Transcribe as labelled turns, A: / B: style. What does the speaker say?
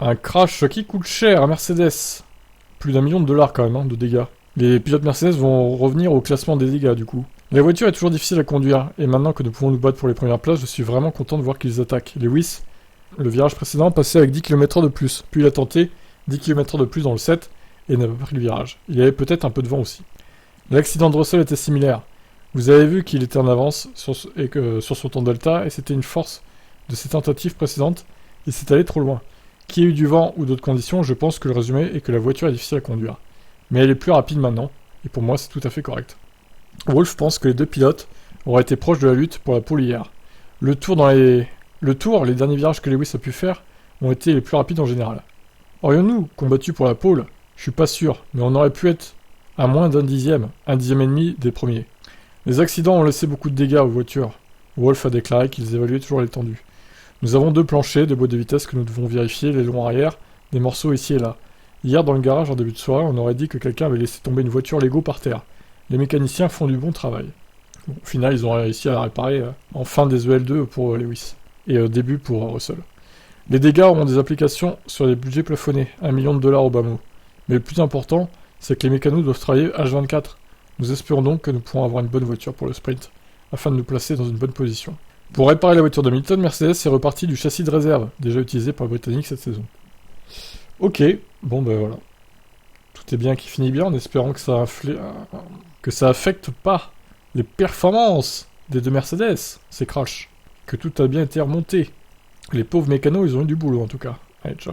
A: Un crash qui coûte cher à Mercedes. Plus d'1 million de dollars quand même, hein, de dégâts. Les pilotes Mercedes vont revenir au classement des dégâts du coup. La voiture est toujours difficile à conduire, et maintenant que nous pouvons nous battre pour les premières places, je suis vraiment content de voir qu'ils attaquent. Lewis, le virage précédent, passait avec 10 km/h de plus, puis il a tenté 10 km/h de plus dans le 7, et n'a pas pris le virage. Il y avait peut-être un peu de vent aussi. L'accident de Russell était similaire. Vous avez vu qu'il était en avance sur son temps delta, et c'était une force de ses tentatives précédentes, il s'est allé trop loin. Qu'il y ait eu du vent ou d'autres conditions, je pense que le résumé est que la voiture est difficile à conduire. Mais elle est plus rapide maintenant, et pour moi c'est tout à fait correct. Wolff pense que les deux pilotes auraient été proches de la lutte pour la pole hier. Le tour, les derniers virages que Lewis a pu faire, ont été les plus rapides en général. Aurions-nous combattu pour la pole? Je suis pas sûr, mais on aurait pu être à moins d'un dixième et demi des premiers. Les accidents ont laissé beaucoup de dégâts aux voitures. Wolff a déclaré qu'ils évaluaient toujours l'étendue. Nous avons 2 planchers, des boîtes de vitesse que nous devons vérifier, les longs arrière, des morceaux ici et là. Hier, dans le garage, en début de soirée, on aurait dit que quelqu'un avait laissé tomber une voiture Lego par terre. Les mécaniciens font du bon travail. Bon, au final, ils ont réussi à la réparer en fin des EL2 pour Lewis, et au début pour Russell. Les dégâts auront des applications sur les budgets plafonnés, 1 million de dollars au bas mot. Mais le plus important, c'est que les mécanos doivent travailler H24. Nous espérons donc que nous pourrons avoir une bonne voiture pour le sprint, afin de nous placer dans une bonne position. Pour réparer la voiture d'Hamilton, Mercedes est reparti du châssis de réserve, déjà utilisé par les Britanniques cette saison. Ok, bon ben voilà. Tout est bien qui finit bien, en espérant que ça affecte pas les performances des deux Mercedes, ces crashs. Que tout a bien été remonté. Les pauvres mécanos, ils ont eu du boulot en tout cas. Allez, ciao.